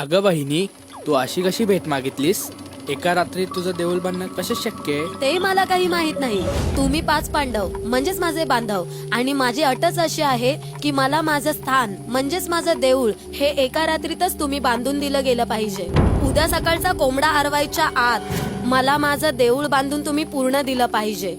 अगं बहिणी, तू अशी कशी भेट मागितलीस? एका रात्रीत तुझं देऊळ बांधणं कसं शक्य आहे? ते मला काही माहित नाही. तुम्ही 5 पांडव म्हणजेच माझे बांधव, आणि माझी अटच अशी आहे की मला माझं स्थान म्हणजेच माझं देऊळ हे एका रात्रीतच तुम्ही बांधून दिलं गेलं पाहिजे. उद्या सकाळचा कोंबडा हरवायच्या आत मला माझं देऊळ बांधून तुम्ही पूर्ण दिलं पाहिजे.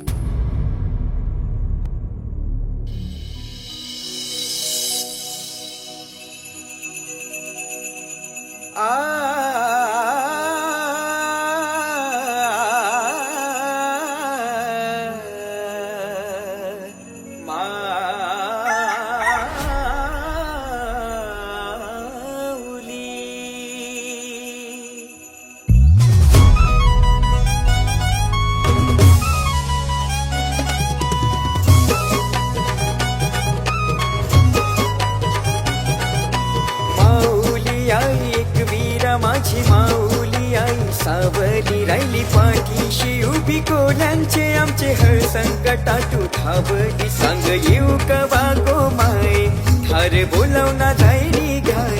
माझी माऊली आई सावली राहिली पाठीशी उभी, कोल्यांचे आमचे हळ संकटातू धावली. सांग येऊ कवा गो माय, ठार बोलावना जायनी घाय.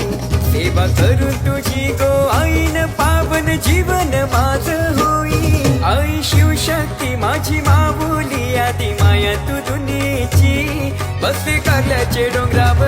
सेवा करून तुझी गो आईन पावन जीवन माझ होई. आई शिवशक्ती माझी माऊली आदी माया तू दुनीची, बस करल्याचे डोंगराव